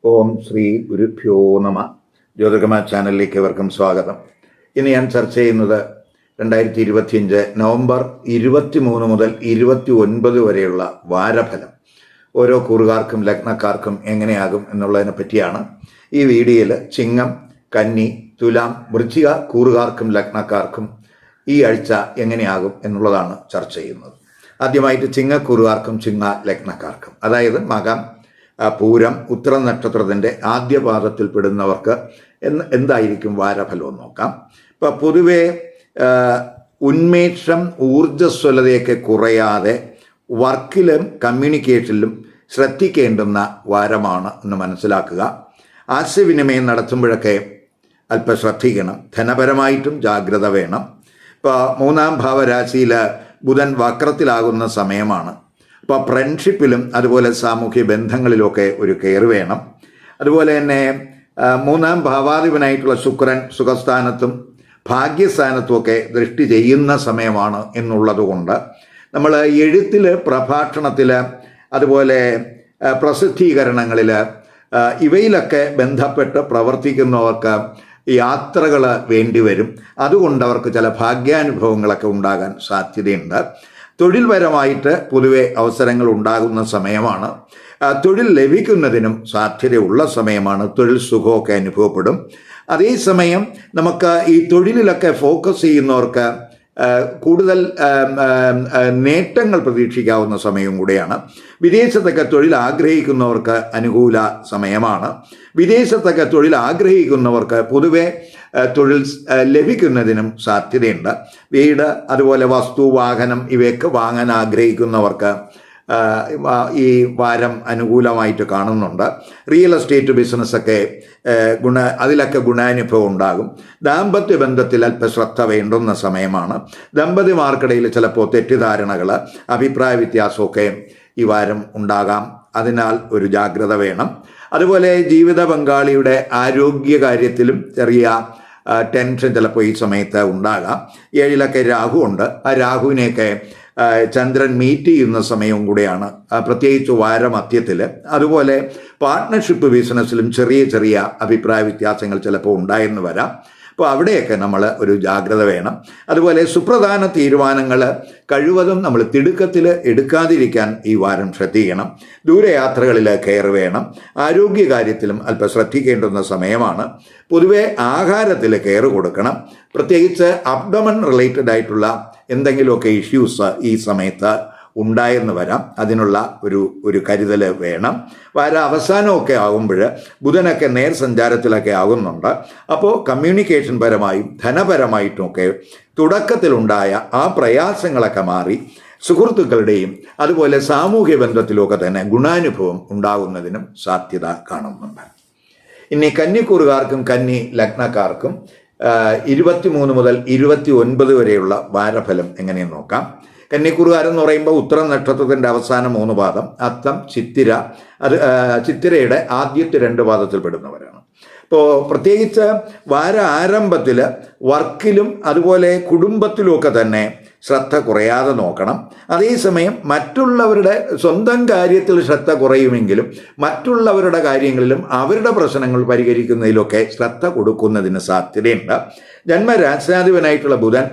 ഓം ശ്രീ ഗുരുഭ്യോ നമ. ജ്യോതിർഗമ ചാനലിലേക്ക് ഏവർക്കും സ്വാഗതം. ഇന്ന് ഞാൻ ചർച്ച ചെയ്യുന്നത് 2025 നവംബർ 23 മുതൽ 29 വരെയുള്ള വാരഫലം ഓരോ കൂറുകാർക്കും ലഗ്നക്കാർക്കും എങ്ങനെയാകും എന്നുള്ളതിനെ പറ്റിയാണ്. ഈ വീഡിയോയിൽ ചിങ്ങം, കന്നി, തുലാം, വൃശ്ചിക കൂറുകാർക്കും ലഗ്നക്കാർക്കും ഈ ആഴ്ച എങ്ങനെയാകും എന്നുള്ളതാണ് ചർച്ച ചെയ്യുന്നത്. ആദ്യമായിട്ട് ചിങ്ങക്കൂറുകാർക്കും ചിങ്ങ ലഗ്നക്കാർക്കും, അതായത് മകം, പൂരം, ഉത്തരം നക്ഷത്രത്തിൻ്റെ ആദ്യ പാദത്തിൽ പെടുന്നവർക്ക് എന്തായിരിക്കും വാരഫലം നോക്കാം. ഇപ്പം പൊതുവെ ഉന്മേഷം, ഊർജ്ജസ്വലതയൊക്കെ കുറയാതെ വർക്കിലും കമ്മ്യൂണിക്കേഷനിലും ശ്രദ്ധിക്കേണ്ടുന്ന വാരമാണ് എന്ന് മനസ്സിലാക്കുക. ആശയവിനിമയം നടത്തുമ്പോഴൊക്കെ അല്പം ശ്രദ്ധിക്കണം. ധനപരമായിട്ടും ജാഗ്രത വേണം. ഇപ്പോൾ 3ാം ഭാവരാശിയിൽ ബുധൻ വക്രത്തിലാകുന്ന സമയമാണ്. അപ്പോൾ ഫ്രണ്ട്ഷിപ്പിലും അതുപോലെ സാമൂഹ്യ ബന്ധങ്ങളിലുമൊക്കെ ഒരു കെയർ വേണം. അതുപോലെ തന്നെ 3ാം ഭാവാധിപനായിട്ടുള്ള ശുക്രൻ സുഖസ്ഥാനത്തും ഭാഗ്യസ്ഥാനത്തുമൊക്കെ ദൃഷ്ടി ചെയ്യുന്ന സമയമാണ് എന്നുള്ളത് കൊണ്ട് നമ്മൾ എഴുത്തിൽ, പ്രഭാഷണത്തിൽ, അതുപോലെ പ്രസിദ്ധീകരണങ്ങളിൽ ഇവയിലൊക്കെ ബന്ധപ്പെട്ട് പ്രവർത്തിക്കുന്നവർക്ക് യാത്രകൾ വേണ്ടിവരും. അതുകൊണ്ട് അവർക്ക് ചില ഭാഗ്യാനുഭവങ്ങളൊക്കെ ഉണ്ടാകാൻ സാധ്യതയുണ്ട്. തൊഴിൽപരമായിട്ട് പൊതുവെ അവസരങ്ങൾ ഉണ്ടാകുന്ന സമയമാണ്. തൊഴിൽ ലഭിക്കുന്നതിനും സാധ്യതയുള്ള സമയമാണ്. തൊഴിൽ സുഖമൊക്കെ അനുഭവപ്പെടും. അതേസമയം നമുക്ക് ഈ തൊഴിലിലൊക്കെ ഫോക്കസ് ചെയ്യുന്നവർക്ക് കൂടുതൽ നേട്ടങ്ങൾ പ്രതീക്ഷിക്കാവുന്ന സമയവും കൂടെയാണ്. വിദേശത്തൊക്കെ തൊഴിൽ ആഗ്രഹിക്കുന്നവർക്ക് അനുകൂല സമയമാണ്. വിദേശത്തൊക്കെ തൊഴിൽ ആഗ്രഹിക്കുന്നവർക്ക് പൊതുവെ തൊഴിൽ ലഭിക്കുന്നതിനും സാധ്യതയുണ്ട്. വീട്, അതുപോലെ വസ്തു, വാഹനം ഇവയൊക്കെ വാങ്ങാൻ ആഗ്രഹിക്കുന്നവർക്ക് ഈ വാരം അനുകൂലമായിട്ട് കാണുന്നുണ്ട്. റിയൽ എസ്റ്റേറ്റ് ബിസിനസ്സൊക്കെ അതിലൊക്കെ ഗുണാനുഭവം ഉണ്ടാകും. ദാമ്പത്യ ബന്ധത്തിൽ അല്പ ശ്രദ്ധ വേണ്ടുന്ന സമയമാണ്. ദമ്പതിമാർക്കിടയിൽ ചിലപ്പോൾ തെറ്റിദ്ധാരണകൾ, അഭിപ്രായ വ്യത്യാസമൊക്കെ ഈ വാരം ഉണ്ടാകാം. അതിനാൽ ഒരു ജാഗ്രത വേണം. അതുപോലെ ജീവിത പങ്കാളിയുടെ ആരോഗ്യ കാര്യത്തിലും ചെറിയ ടെൻഷൻ ചിലപ്പോൾ ഈ സമയത്ത് ഉണ്ടാകാം. 7 രാഹു ഉണ്ട്. ആ രാഹുവിനെയൊക്കെ ചന്ദ്രൻ മീറ്റ് ചെയ്യുന്ന സമയവും കൂടെയാണ്, പ്രത്യേകിച്ച് വാരമധ്യത്തിൽ. അതുപോലെ പാർട്ട്ണർഷിപ്പ് ബിസിനസ്സിലും ചെറിയ ചെറിയ അഭിപ്രായ വ്യത്യാസങ്ങൾ ചിലപ്പോൾ ഉണ്ടായെന്ന് വരാം. അപ്പോൾ അവിടെയൊക്കെ നമ്മൾ ഒരു ജാഗ്രത വേണം. അതുപോലെ സുപ്രധാന തീരുമാനങ്ങൾ കഴിവതും നമ്മൾ തിടുക്കത്തിൽ എടുക്കാതിരിക്കാൻ ഈ വാരം ശ്രദ്ധിക്കണം. ദൂരയാത്രകളിൽ കെയർ വേണം. ആരോഗ്യകാര്യത്തിലും അല്പം ശ്രദ്ധിക്കേണ്ടുന്ന സമയമാണ്. പൊതുവെ ആഹാരത്തിൽ കെയർ കൊടുക്കണം. പ്രത്യേകിച്ച് അബ്ഡമൻ റിലേറ്റഡ് ആയിട്ടുള്ള എന്തെങ്കിലുമൊക്കെ ഇഷ്യൂസ് ഈ സമയത്ത് ഉണ്ടായെന്ന് വരാം. അതിനുള്ള ഒരു കരുതൽ വേണം. വാര അവസാനമൊക്കെ ആകുമ്പോൾ ബുധനൊക്കെ നേർസഞ്ചാരത്തിലൊക്കെ ആകുന്നുണ്ട്. അപ്പോൾ കമ്മ്യൂണിക്കേഷൻ പരമായും ധനപരമായിട്ടുമൊക്കെ തുടക്കത്തിലുണ്ടായ ആ പ്രയാസങ്ങളൊക്കെ മാറി സുഹൃത്തുക്കളുടെയും അതുപോലെ സാമൂഹ്യ ബന്ധത്തിലുമൊക്കെ തന്നെ ഗുണാനുഭവം ഉണ്ടാകുന്നതിനും സാധ്യത കാണുന്നുണ്ട്. ഇനി കന്നിക്കൂറുകാർക്കും കന്നി ലഗ്നക്കാർക്കും 23 മുതൽ 29 വരെയുള്ള വാരഫലം എങ്ങനെയെന്ന് നോക്കാം. കന്നിക്കൂറുകാരെന്ന് പറയുമ്പോൾ ഉത്തരം നക്ഷത്രത്തിൻ്റെ അവസാന 3 പാദം, അത്തം, ചിത്തിര, ചിത്തിരയുടെ ആദ്യത്തെ 2 പാദത്തിൽ പെടുന്നവരാണ്. ഇപ്പോൾ പ്രത്യേകിച്ച് വാര ആരംഭത്തിൽ വർക്കിലും അതുപോലെ കുടുംബത്തിലുമൊക്കെ തന്നെ ശ്രദ്ധ കുറയാതെ നോക്കണം. അതേസമയം മറ്റുള്ളവരുടെ സ്വന്തം കാര്യത്തിൽ ശ്രദ്ധ കുറയുമെങ്കിലും മറ്റുള്ളവരുടെ കാര്യങ്ങളിലും അവരുടെ പ്രശ്നങ്ങൾ പരിഹരിക്കുന്നതിലൊക്കെ ശ്രദ്ധ കൊടുക്കുന്നതിന് സാധ്യതയുണ്ട്. ജന്മരാശ്യാധിപനായിട്ടുള്ള ബുധൻ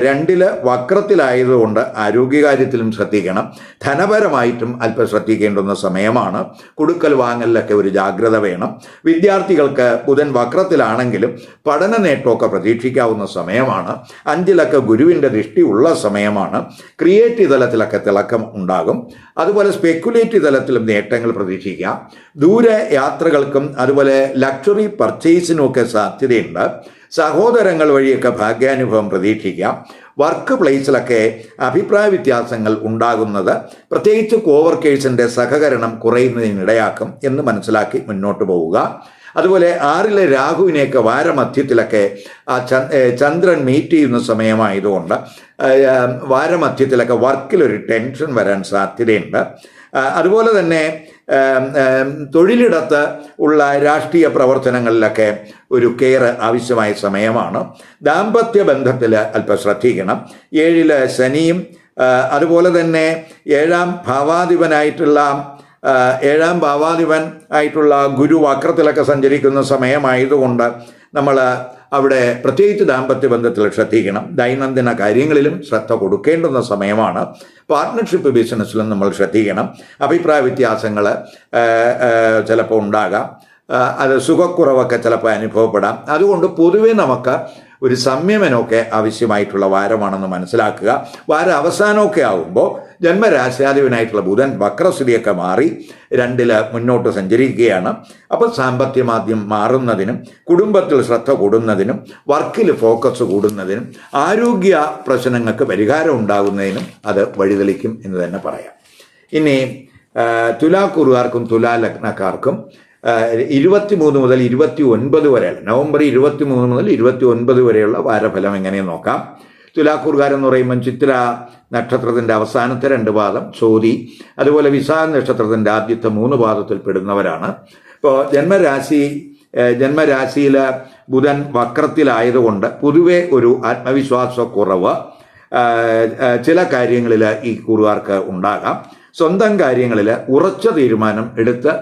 2 വക്രത്തിലായതുകൊണ്ട് ആരോഗ്യകാര്യത്തിലും ശ്രദ്ധിക്കണം. ധനപരമായിട്ടും അല്പം ശ്രദ്ധിക്കേണ്ടുന്ന സമയമാണ്. കൊടുക്കൽ വാങ്ങലിലൊക്കെ ഒരു ജാഗ്രത വേണം. വിദ്യാർത്ഥികൾക്ക് ബുധൻ വക്രത്തിലാണെങ്കിലും പഠന നേട്ടമൊക്കെ പ്രതീക്ഷിക്കാവുന്ന സമയമാണ്. 5 ഗുരുവിൻ്റെ ദൃഷ്ടി ഉള്ള സമയമാണ്. ക്രിയേറ്റീവ് തലത്തിലൊക്കെ തിളക്കം ഉണ്ടാകും. അതുപോലെ സ്പെക്കുലേറ്റീവ് തലത്തിലും നേട്ടങ്ങൾ പ്രതീക്ഷിക്കാം. ദൂര യാത്രകൾക്കും അതുപോലെ ലക്ഷറി പർച്ചേസിനുമൊക്കെ സാധ്യതയുണ്ട്. സഹോദരങ്ങൾ വഴിയൊക്കെ ഭാഗ്യാനുഭവം പ്രതീക്ഷിക്കാം. വർക്ക് പ്ലേസിലൊക്കെ അഭിപ്രായ വ്യത്യാസങ്ങൾ ഉണ്ടാകുന്നത് പ്രത്യേകിച്ച് കോവർക്കേഴ്സിൻ്റെ സഹകരണം കുറയുന്നതിനിടയാക്കും എന്ന് മനസ്സിലാക്കി മുന്നോട്ട് പോവുക. അതുപോലെ 6 രാഹുവിനെയൊക്കെ വാരമധ്യത്തിലൊക്കെ ചന്ദ്രൻ മീറ്റ് ചെയ്യുന്ന സമയമായതുകൊണ്ട് വാരമധ്യത്തിലൊക്കെ വർക്കിലൊരു ടെൻഷൻ വരാൻ സാധ്യതയുണ്ട്. അതുപോലെ തന്നെ തൊഴിലിടത്ത് ഉള്ള രാഷ്ട്രീയ പ്രവർത്തനങ്ങളിലൊക്കെ ഒരു കെയർ ആവശ്യമായ സമയമാണ്. ദാമ്പത്യ ബന്ധത്തിൽ അല്പം ശ്രദ്ധിക്കണം. 7 ശനിയും അതുപോലെ തന്നെ 7ാം ഭാവാധിപനായിട്ടുള്ള ഏഴാം ഭാവാധിപൻ ആയിട്ടുള്ള ഗുരു വക്രത്തിലൊക്കെ സഞ്ചരിക്കുന്ന സമയമായതുകൊണ്ട് നമ്മൾ അവിടെ പ്രത്യേകിച്ച് ദാമ്പത്യ ബന്ധത്തിൽ ശ്രദ്ധിക്കണം. ദൈനംദിന കാര്യങ്ങളിലും ശ്രദ്ധ കൊടുക്കേണ്ടുന്ന സമയമാണ്. പാർട്ട്ണർഷിപ്പ് ബിസിനസ്സിലും നമ്മൾ ശ്രദ്ധിക്കണം. അഭിപ്രായ വ്യത്യാസങ്ങൾ ചിലപ്പോൾ ഉണ്ടാകാം. അത് സുഖക്കുറവൊക്കെ ചിലപ്പോൾ അനുഭവപ്പെടാം. അതുകൊണ്ട് പൊതുവെ നമുക്ക് ഒരു സംയമനമൊക്കെ ആവശ്യമായിട്ടുള്ള വാരമാണെന്ന് മനസ്സിലാക്കുക. വാര അവസാനമൊക്കെ ആകുമ്പോൾ ജന്മരാശ്യാധിപനായിട്ടുള്ള ബുധൻ വക്രസ്ഥിതിയൊക്കെ മാറി 2 മുന്നോട്ട് സഞ്ചരിക്കുകയാണ്. അപ്പോൾ സാമ്പത്തികമാദ്യം മാറുന്നതിനും കുടുംബത്തിൽ ശ്രദ്ധ കൂടുന്നതിനും വർക്കിൽ ഫോക്കസ് കൂടുന്നതിനും ആരോഗ്യ പ്രശ്നങ്ങൾക്ക് പരിഹാരം ഉണ്ടാകുന്നതിനും അത് വഴിതെളിക്കും എന്ന് തന്നെ പറയാം. ഇനി തുലാക്കൂറുകാർക്കും തുലാലഗ്നക്കാർക്കും 23 മുതൽ 29 വരെയുള്ള നവംബർ 23 മുതൽ 29 വരെയുള്ള വാരഫലം എങ്ങനെ നോക്കാം. തുലാക്കൂറുകാരെന്ന് പറയുമ്പം ചിത്ര നക്ഷത്രത്തിൻ്റെ അവസാനത്തെ 2 പാദം, ചോതി, അതുപോലെ വിശാഖ നക്ഷത്രത്തിൻ്റെ ആദ്യത്തെ 3 പാദത്തിൽ പെടുന്നവരാണ്. ഇപ്പോൾ ജന്മരാശിയിൽ ബുധൻ വക്രത്തിലായതുകൊണ്ട് പൊതുവെ ഒരു ആത്മവിശ്വാസക്കുറവ് ചില കാര്യങ്ങളിൽ ഈ കൂറുകാർക്ക് ഉണ്ടാകാം. സ്വന്തം കാര്യങ്ങളിൽ ഉറച്ച തീരുമാനം എടുത്ത്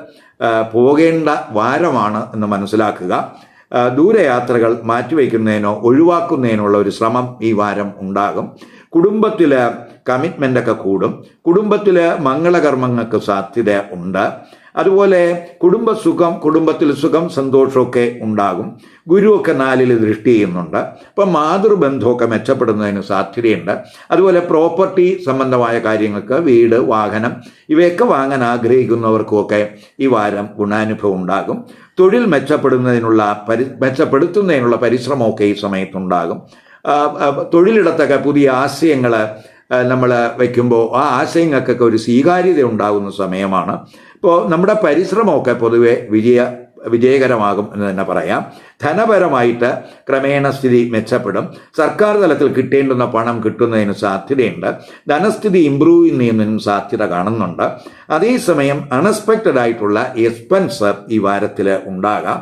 പോകേണ്ട വാരമാണ് എന്ന് മനസ്സിലാക്കുക. ദൂരയാത്രകൾ മാറ്റിവെക്കുന്നതിനോ ഒഴിവാക്കുന്നതിനുള്ള ഒരു ശ്രമം ഈ വാരം ഉണ്ടാകും. കുടുംബത്തിൽ കമ്മിറ്റ്മെൻ്റൊക്കെ കൂടും. കുടുംബത്തിൽ മംഗളകർമ്മങ്ങൾക്ക് സാധ്യത ഉണ്ട്. അതുപോലെ കുടുംബത്തിൽ സുഖം സന്തോഷമൊക്കെ ഉണ്ടാകും. ഗുരുവൊക്കെ 4ൽ ദൃഷ്ടി ചെയ്യുന്നുണ്ട്. അപ്പം മാതൃബന്ധമൊക്കെ മെച്ചപ്പെടുന്നതിന് സാധ്യതയുണ്ട്. അതുപോലെ പ്രോപ്പർട്ടി സംബന്ധമായ കാര്യങ്ങൾക്ക് വീട്, വാഹനം ഇവയൊക്കെ വാങ്ങാൻ ആഗ്രഹിക്കുന്നവർക്കുമൊക്കെ ഈ വാരം ഗുണാനുഭവം ഉണ്ടാകും. തൊഴിൽ മെച്ചപ്പെടുത്തുന്നതിനുള്ള പരിശ്രമമൊക്കെ ഈ സമയത്തുണ്ടാകും. തൊഴിലിടത്തൊക്കെ പുതിയ ആശയങ്ങൾ നമ്മൾ വയ്ക്കുമ്പോൾ ആ ആശയങ്ങൾക്കൊക്കെ ഒരു സ്വീകാര്യത ഉണ്ടാകുന്ന സമയമാണ്. ഇപ്പോൾ നമ്മുടെ പരിശ്രമമൊക്കെ പൊതുവെ വിജയകരമാകും എന്ന് തന്നെ പറയാം. ധനപരമായിട്ട് ക്രമേണ സ്ഥിതി മെച്ചപ്പെടും. സർക്കാർ തലത്തിൽ കിട്ടേണ്ടുന്ന പണം കിട്ടുന്നതിന് സാധ്യതയുണ്ട്. ധനസ്ഥിതി ഇംപ്രൂവ് ചെയ്യുന്നതിനും സാധ്യത കാണുന്നുണ്ട്. അതേസമയം അൺഎക്സ്പെക്റ്റഡ് ആയിട്ടുള്ള എക്സ്പെൻസ് ഈ വാരത്തിൽ ഉണ്ടാകാം.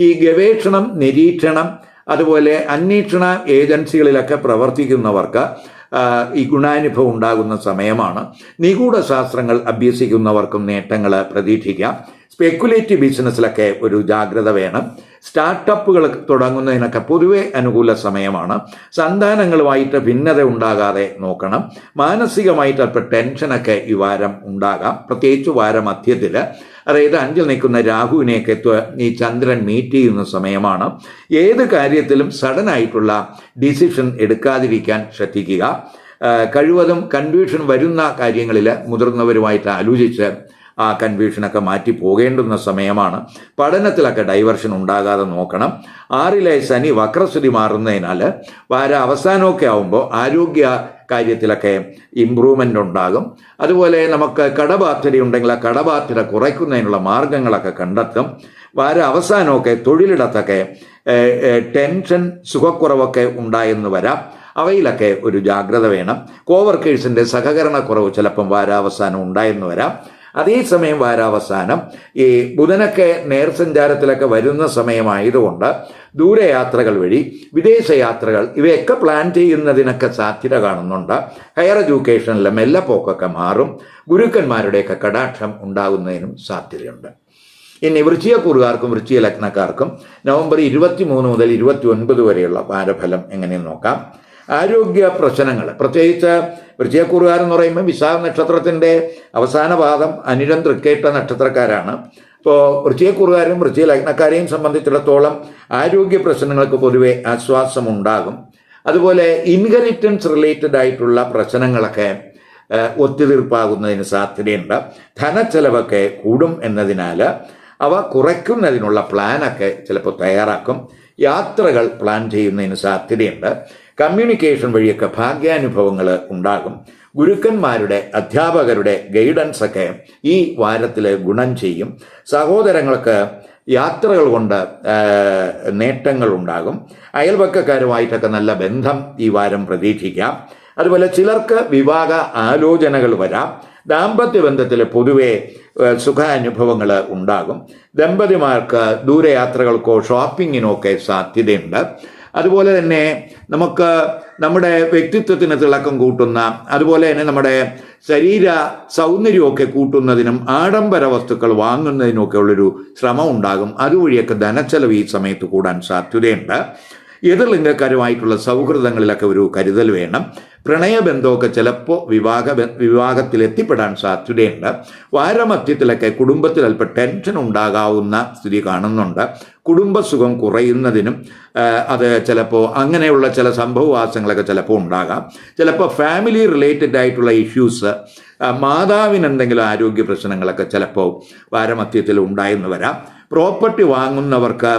ഈ ഗവേഷണം, നിരീക്ഷണം, അതുപോലെ അന്വേഷണ ഏജൻസികളിലൊക്കെ പ്രവർത്തിക്കുന്നവർക്ക് ഈ ഗുണാനുഭവം ഉണ്ടാകുന്ന സമയമാണ്. നിഗൂഢ ശാസ്ത്രങ്ങൾ അഭ്യസിക്കുന്നവർക്കും നേട്ടങ്ങൾ പ്രതീക്ഷിക്കാം. സ്പെക്കുലേറ്റീവ് ബിസിനസ്സിലൊക്കെ ഒരു ജാഗ്രത വേണം. സ്റ്റാർട്ടപ്പുകൾ തുടങ്ങുന്നതിനൊക്കെ പൊതുവെ അനുകൂല സമയമാണ്. സന്താനങ്ങളുമായിട്ട് ഭിന്നത ഉണ്ടാകാതെ നോക്കണം. മാനസികമായിട്ട് അല്പം ടെൻഷനൊക്കെ ഈ വാരം ഉണ്ടാകാം. പ്രത്യേകിച്ച് വാരമധ്യത്തിൽ, അതായത് 5ൽ നിൽക്കുന്ന രാഹുവിനെയൊക്കെ ഈ ചന്ദ്രൻ മീറ്റ് ചെയ്യുന്ന സമയമാണ്. ഏത് കാര്യത്തിലും സഡനായിട്ടുള്ള ഡിസിഷൻ എടുക്കാതിരിക്കാൻ ശ്രദ്ധിക്കുക. കഴിവതും കൺഫ്യൂഷൻ വരുന്ന കാര്യങ്ങളിൽ മുതിർന്നവരുമായിട്ട് ആലോചിച്ച് ആ കൺഫ്യൂഷനൊക്കെ മാറ്റി പോകേണ്ടുന്ന സമയമാണ്. പഠനത്തിലൊക്കെ ഡൈവർഷൻ ഉണ്ടാകാതെ നോക്കണം. 6ലെ ശനി വക്രസ്ഥിതി മാറുന്നതിനാൽ വാര അവസാനമൊക്കെ ആകുമ്പോൾ ആരോഗ്യ കാര്യത്തിലൊക്കെ ഇമ്പ്രൂവ്മെൻ്റ് ഉണ്ടാകും. അതുപോലെ നമുക്ക് കടബാധ്യത ഉണ്ടെങ്കിൽ ആ കടബാധ്യത കുറയ്ക്കുന്നതിനുള്ള മാർഗങ്ങളൊക്കെ കണ്ടെത്തും. വാര അവസാനമൊക്കെ തൊഴിലിടത്തൊക്കെ ടെൻഷൻ, സുഖക്കുറവൊക്കെ ഉണ്ടായെന്ന് വരാം. അവയിലൊക്കെ ഒരു ജാഗ്രത വേണം. കോവർക്കേഴ്സിൻ്റെ സഹകരണക്കുറവ് ചിലപ്പം വാരാവസാനം ഉണ്ടായെന്ന് വരാം. അതേസമയം വാരാവസാനം ഈ ബുധനൊക്കെ നേർസഞ്ചാരത്തിലൊക്കെ വരുന്ന സമയമായതുകൊണ്ട് ദൂരയാത്രകൾ വഴി വിദേശയാത്രകൾ ഇവയൊക്കെ പ്ലാൻ ചെയ്യുന്നതിനൊക്കെ സാധ്യത കാണുന്നുണ്ട്. ഹയർ എഡ്യൂക്കേഷനിലെ മെല്ലപ്പോക്കൊക്കെ മാറും. ഗുരുക്കന്മാരുടെയൊക്കെ കടാക്ഷം ഉണ്ടാകുന്നതിനും സാധ്യതയുണ്ട്. ഇനി വൃശ്ചികക്കൂറുകാർക്കും വൃശ്ചിക ലഗ്നക്കാർക്കും നവംബർ 23 മുതൽ 29 വരെയുള്ള വാരഫലം എങ്ങനെയെന്ന് നോക്കാം. ആരോഗ്യ പ്രശ്നങ്ങൾ, പ്രത്യേകിച്ച് വൃശ്ചികക്കൂറുകാരെന്ന് പറയുമ്പോൾ വിശാഖ നക്ഷത്രത്തിൻ്റെ അവസാന പാദം അനിഴം തൃക്കേട്ട നക്ഷത്രക്കാരാണ്. ഇപ്പോൾ വൃശ്ചികക്കൂറുകാരും വൃശ്ചിക ലഗ്നക്കാരെയും സംബന്ധിച്ചിടത്തോളം ആരോഗ്യ പ്രശ്നങ്ങൾക്ക് പൊതുവെ ആശ്വാസമുണ്ടാകും. അതുപോലെ ഇൻഹെറിറ്റൻസ് റിലേറ്റഡ് ആയിട്ടുള്ള പ്രശ്നങ്ങളൊക്കെ ഒത്തുതീർപ്പാകുന്നതിന് സാധ്യതയുണ്ട്. ധനച്ചെലവൊക്കെ കൂടും എന്നതിനാൽ അവ കുറയ്ക്കുന്നതിനുള്ള പ്ലാനൊക്കെ ചിലപ്പോൾ തയ്യാറാക്കും. യാത്രകൾ പ്ലാൻ ചെയ്യുന്നതിന് സാധ്യതയുണ്ട്. കമ്മ്യൂണിക്കേഷൻ വഴിയൊക്കെ ഭാഗ്യാനുഭവങ്ങൾ ഉണ്ടാകും. ഗുരുക്കന്മാരുടെ, അധ്യാപകരുടെ ഗൈഡൻസ് ഒക്കെ ഈ വാരത്തിൽ ഗുണം ചെയ്യും. സഹോദരങ്ങൾക്ക് യാത്രകൾ കൊണ്ട് നേട്ടങ്ങൾ ഉണ്ടാകും. അയൽപക്കക്കാരുമായിട്ടൊക്കെ നല്ല ബന്ധം ഈ വാരം പ്രതീക്ഷിക്കാം. അതുപോലെ ചിലർക്ക് വിവാഹ ആലോചനകൾ വരാം. ദാമ്പത്യ ബന്ധത്തിൽ പൊതുവെ സുഖാനുഭവങ്ങൾ ഉണ്ടാകും. ദമ്പതിമാർക്ക് ദൂരയാത്രകൾക്കോ ഷോപ്പിങ്ങിനോ ഒക്കെ സാധ്യതയുണ്ട്. അതുപോലെ തന്നെ നമുക്ക് നമ്മുടെ വ്യക്തിത്വത്തിന് തിളക്കം കൂട്ടുന്ന, അതുപോലെ തന്നെ നമ്മുടെ ശരീര സൗന്ദര്യമൊക്കെ കൂട്ടുന്നതിനും ആഡംബര വസ്തുക്കൾ വാങ്ങുന്നതിനുമൊക്കെ ഉള്ളൊരു ശ്രമം ഉണ്ടാകും. അതുവഴിയൊക്കെ ധനച്ചെലവ് ഈ സമയത്ത് കൂടാൻ സാധ്യതയുണ്ട്. എതിർലിംഗക്കാരുമായിട്ടുള്ള സൗഹൃദങ്ങളിലൊക്കെ ഒരു കരുതൽ വേണം. പ്രണയബന്ധമൊക്കെ ചിലപ്പോൾ വിവാഹത്തിൽ എത്തിപ്പെടാൻ സാധ്യതയുണ്ട്. വാരമധ്യത്തിലൊക്കെ കുടുംബത്തിൽ അല്പം ടെൻഷൻ ഉണ്ടാകാവുന്ന സ്ഥിതി കാണുന്നുണ്ട്. കുടുംബസുഖം കുറയുന്നതിനും അത് ചിലപ്പോൾ അങ്ങനെയുള്ള ചില സംഭവവാസങ്ങളൊക്കെ ചിലപ്പോൾ ഉണ്ടാകാം. ചിലപ്പോൾ ഫാമിലി റിലേറ്റഡ് ആയിട്ടുള്ള ഇഷ്യൂസ്, മാതാവിന് എന്തെങ്കിലും ആരോഗ്യ പ്രശ്നങ്ങളൊക്കെ ചിലപ്പോൾ വാരമധ്യത്തിൽ ഉണ്ടായെന്ന് വരാം. പ്രോപ്പർട്ടി വാങ്ങുന്നവർക്ക്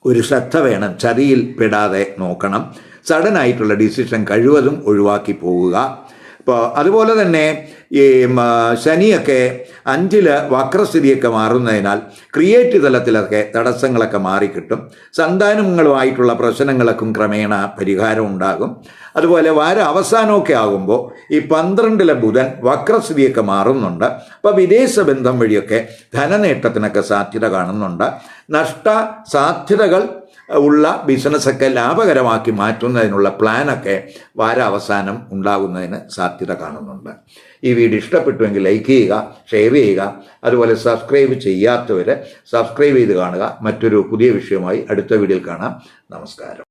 ഒരു ശ്രദ്ധ വേണം, ചതിയിൽ പെടാതെ നോക്കണം. സഡനായിട്ടുള്ള ഡിസിഷൻ കഴിവതും ഒഴിവാക്കി പോവുക. ഇപ്പോൾ അതുപോലെ തന്നെ ഈ ശനിയൊക്കെ 5 വക്രസ്ഥിതിയൊക്കെ മാറുന്നതിനാൽ ക്രിയേറ്റീവ് തലത്തിലൊക്കെ തടസ്സങ്ങളൊക്കെ മാറിക്കിട്ടും. സന്താനങ്ങളുമായിട്ടുള്ള പ്രശ്നങ്ങൾക്കും ക്രമേണ പരിഹാരം ഉണ്ടാകും. അതുപോലെ അവസാനമൊക്കെ ആകുമ്പോൾ ഈ 12 ബുധൻ വക്രസ്ഥിതിയൊക്കെ മാറുന്നുണ്ട്. അപ്പോൾ വിദേശ ബന്ധം വഴിയൊക്കെ ധനനേട്ടത്തിനൊക്കെ സാധ്യത കാണുന്നുണ്ട്. നഷ്ട സാധ്യതകൾ ഉള്ള ബിസിനസ്സൊക്കെ ലാഭകരമാക്കി മാറ്റുന്നതിനുള്ള പ്ലാനൊക്കെ അവസാനം ഉണ്ടാകുന്നതിന് സാധ്യത കാണുന്നുണ്ട്. ഈ വീഡിയോ ഇഷ്ടപ്പെട്ടുവെങ്കിൽ ലൈക്ക് ചെയ്യുക, ഷെയർ ചെയ്യുക. അതുപോലെ സബ്സ്ക്രൈബ് ചെയ്യാത്തവർ സബ്സ്ക്രൈബ് ചെയ്ത് കാണുക. മറ്റൊരു പുതിയ വിഷയമായി അടുത്ത വീഡിയോയിൽ കാണാം. നമസ്കാരം.